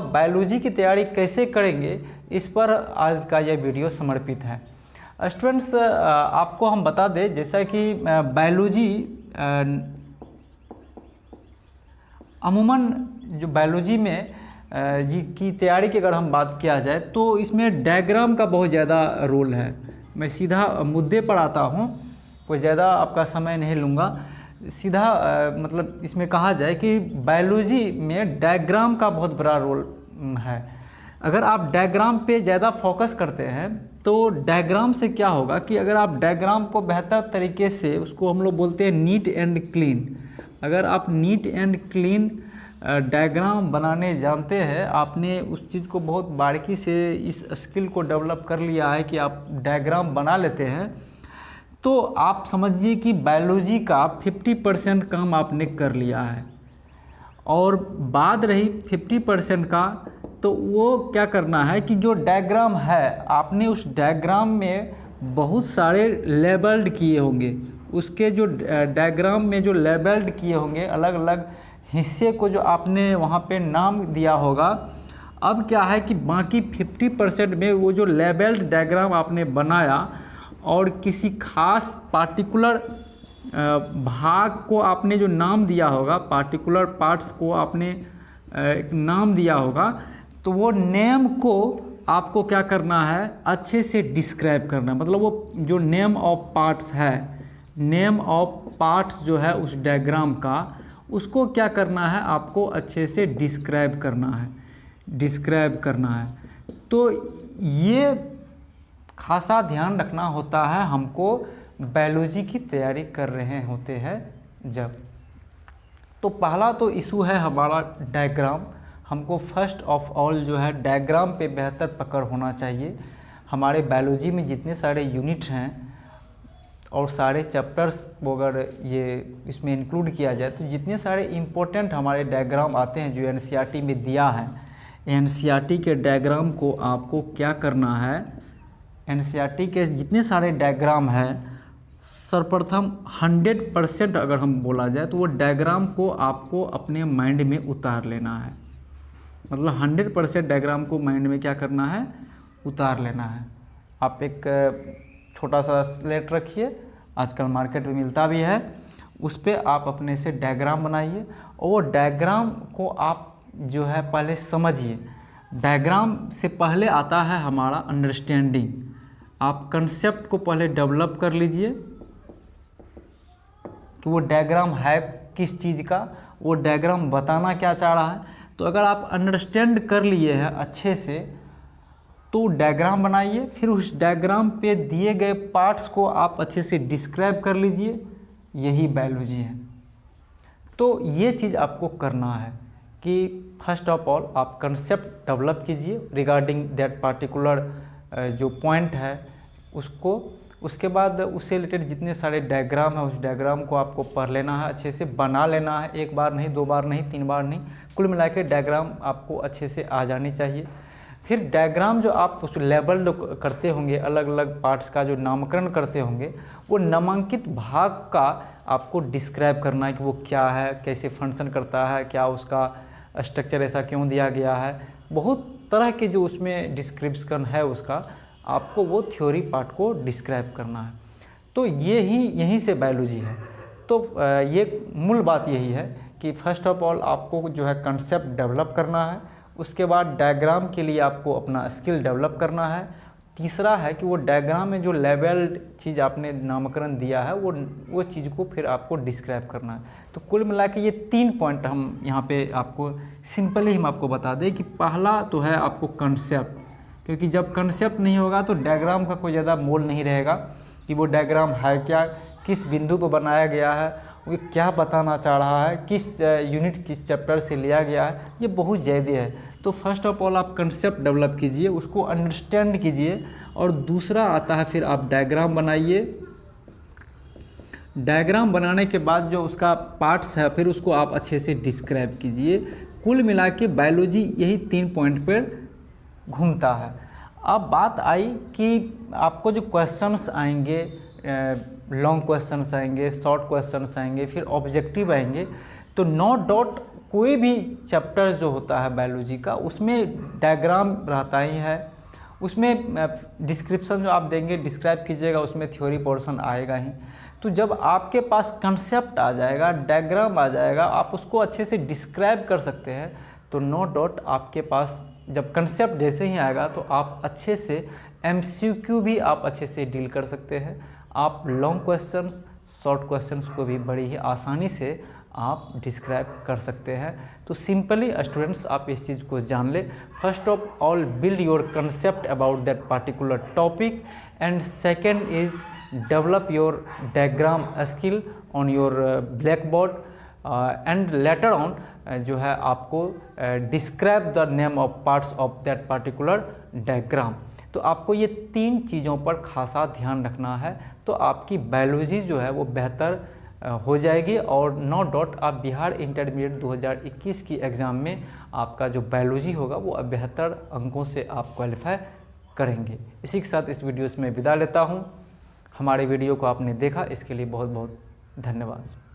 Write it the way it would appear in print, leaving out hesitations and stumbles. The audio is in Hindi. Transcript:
बायोलॉजी की तैयारी कैसे करेंगे, इस पर आज का यह वीडियो समर्पित है। स्टूडेंट्स, आपको हम बता दें जैसा कि बायोलॉजी अमूमन जो बायोलॉजी में जी की तैयारी की अगर हम बात किया जाए तो इसमें डायग्राम का बहुत ज़्यादा रोल है। मैं सीधा मुद्दे पर आता हूँ, कोई ज़्यादा आपका समय नहीं लूँगा। सीधा मतलब इसमें कहा जाए कि बायोलॉजी में डायग्राम का बहुत बड़ा रोल है। अगर आप डायग्राम पे ज़्यादा फोकस करते हैं तो डायग्राम से क्या होगा कि अगर आप डायग्राम को बेहतर तरीके से, उसको हम लोग बोलते हैं नीट एंड क्लीन, अगर आप नीट एंड क्लीन डायग्राम बनाने जानते हैं, आपने उस चीज़ को बहुत बारीकी से इस स्किल को डेवलप कर लिया है कि आप डायग्राम बना लेते हैं, तो आप समझिए कि बायोलॉजी का 50% काम आपने कर लिया है। और बात रही 50% का, तो वो क्या करना है कि जो डायग्राम है आपने उस डायग्राम में बहुत सारे लेबल्ड किए होंगे, उसके जो डायग्राम में जो लेबल्ड किए होंगे अलग अलग हिस्से को जो आपने वहाँ पे नाम दिया होगा। अब क्या है कि बाकी 50% में वो जो लेबल्ड डायग्राम आपने बनाया और किसी खास पार्टिकुलर भाग को आपने जो नाम दिया होगा, पार्टिकुलर पार्ट्स को आपने एक नाम दिया होगा, तो वो नेम को आपको क्या करना है, अच्छे से डिस्क्राइब करना है। मतलब वो जो नेम ऑफ पार्ट्स है, नेम ऑफ पार्ट्स जो है उस डायग्राम का, उसको क्या करना है, आपको अच्छे से डिस्क्राइब करना है, डिस्क्राइब करना है। तो ये खासा ध्यान रखना होता है हमको बायोलॉजी की तैयारी कर रहे होते हैं जब। तो पहला तो इशू है हमारा डायग्राम। हमको फर्स्ट ऑफ ऑल जो है डायग्राम पे बेहतर पकड़ होना चाहिए। हमारे बायोलॉजी में जितने सारे यूनिट हैं और सारे चैप्टर्स को अगर ये इसमें इंक्लूड किया जाए तो जितने सारे इम्पोर्टेंट हमारे डायग्राम आते हैं जो एनसीईआरटी में दिया है, एनसीईआरटी के डायग्राम को आपको क्या करना है, एनसीईआरटी के जितने सारे डायग्राम हैं सर्वप्रथम 100% अगर हम बोला जाए तो वो डायग्राम को आपको अपने माइंड में उतार लेना है। मतलब 100% डायग्राम को माइंड में क्या करना है, उतार लेना है। आप एक छोटा सा स्लेट रखिए, आजकल मार्केट में मिलता भी है, उस पर आप अपने से डायग्राम बनाइए और वो डायग्राम को आप जो है पहले समझिए। डायग्राम से पहले आता है हमारा अंडरस्टैंडिंग। आप कंसेप्ट को पहले डेवलप कर लीजिए कि वो डायग्राम है किस चीज़ का, वो डायग्राम बताना क्या चाह रहा है। तो अगर आप अंडरस्टैंड कर लिए हैं अच्छे से तो डायग्राम बनाइए, फिर उस डायग्राम पे दिए गए पार्ट्स को आप अच्छे से डिस्क्राइब कर लीजिए। यही बायोलॉजी है। तो ये चीज़ आपको करना है कि फर्स्ट ऑफ ऑल आप कंसेप्ट डेवलप कीजिए रिगार्डिंग दैट पार्टिकुलर जो पॉइंट है उसको। उसके बाद उससे रिलेटेड जितने सारे डायग्राम है उस डायग्राम को आपको पढ़ लेना है, अच्छे से बना लेना है। एक बार नहीं, 2 बार नहीं, 3 बार नहीं, कुल मिला के डायग्राम आपको अच्छे से आ जानी चाहिए। फिर डायग्राम जो आप उस लेबल करते होंगे, अलग अलग पार्ट्स का जो नामकरण करते होंगे, वो नामांकित भाग का आपको डिस्क्राइब करना है कि वो क्या है, कैसे फंक्शन करता है, क्या उसका स्ट्रक्चर ऐसा क्यों दिया गया है। बहुत तरह के जो उसमें डिस्क्रिप्शन है उसका, आपको वो थ्योरी पार्ट को डिस्क्राइब करना है। तो यहीं से बायोलॉजी है। तो ये मूल बात यही है कि फर्स्ट ऑफ ऑल आपको जो है कंसेप्ट डेवलप करना है, उसके बाद डायग्राम के लिए आपको अपना स्किल डेवलप करना है। तीसरा है कि वो डायग्राम में जो लेबल्ड चीज़ आपने नामकरण दिया है वो चीज़ को फिर आपको डिस्क्राइब करना है। तो कुल मिला के ये 3 पॉइंट हम यहाँ पे आपको सिंपली हम आपको बता दें कि पहला तो है आपको कंसेप्ट, क्योंकि जब कंसेप्ट नहीं होगा तो डायग्राम का कोई ज़्यादा मोल नहीं रहेगा कि वो डायग्राम है क्या, किस बिंदु पर बनाया गया है, वो क्या बताना चाह रहा है, किस यूनिट किस चैप्टर से लिया गया है, ये बहुत ज़्यादा है। तो फर्स्ट ऑफ ऑल आप कंसेप्ट डेवलप कीजिए, उसको अंडरस्टैंड कीजिए, और दूसरा आता है फिर आप डायग्राम बनाइए। डायग्राम बनाने के बाद जो उसका पार्ट्स है फिर उसको आप अच्छे से डिस्क्राइब कीजिए। कुल मिला के बायोलॉजी यही 3 पॉइंट पर घूमता है। अब बात आई कि आपको जो क्वेश्चंस आएंगे, लॉन्ग क्वेश्चंस आएंगे, शॉर्ट क्वेश्चंस आएंगे, फिर ऑब्जेक्टिव आएंगे, तो नो डाउट कोई भी चैप्टर जो होता है बायोलॉजी का उसमें डायग्राम रहता ही है, उसमें डिस्क्रिप्शन जो आप देंगे डिस्क्राइब कीजिएगा, उसमें थ्योरी पोर्शन आएगा ही। तो जब आपके पास कंसेप्ट आ जाएगा, डायग्राम आ जाएगा, आप उसको अच्छे से डिस्क्राइब कर सकते हैं, तो नो डाउट आपके पास जब कंसेप्ट जैसे ही आएगा तो आप अच्छे से MCQ भी आप अच्छे से डील कर सकते हैं। आप लॉन्ग क्वेश्चंस, शॉर्ट क्वेश्चंस को भी बड़ी ही आसानी से आप डिस्क्राइब कर सकते हैं। तो सिंपली स्टूडेंट्स आप इस चीज़ को जान लें। First of all build your concept about that particular topic, and second is develop your diagram skill on your black board, and later on जो है आपको describe the name of parts of that particular diagram. तो आपको ये 3 चीज़ों पर खासा ध्यान रखना है, तो आपकी बायोलॉजी जो है वो बेहतर हो जाएगी, और नो डाउट आप बिहार इंटरमीडिएट 2021 की एग्ज़ाम में आपका जो बायोलॉजी होगा वो बेहतर अंकों से आप क्वालिफाई करेंगे। इसी के साथ इस वीडियो से मैं विदा लेता हूँ। हमारे वीडियो को आपने देखा इसके लिए बहुत बहुत धन्यवाद।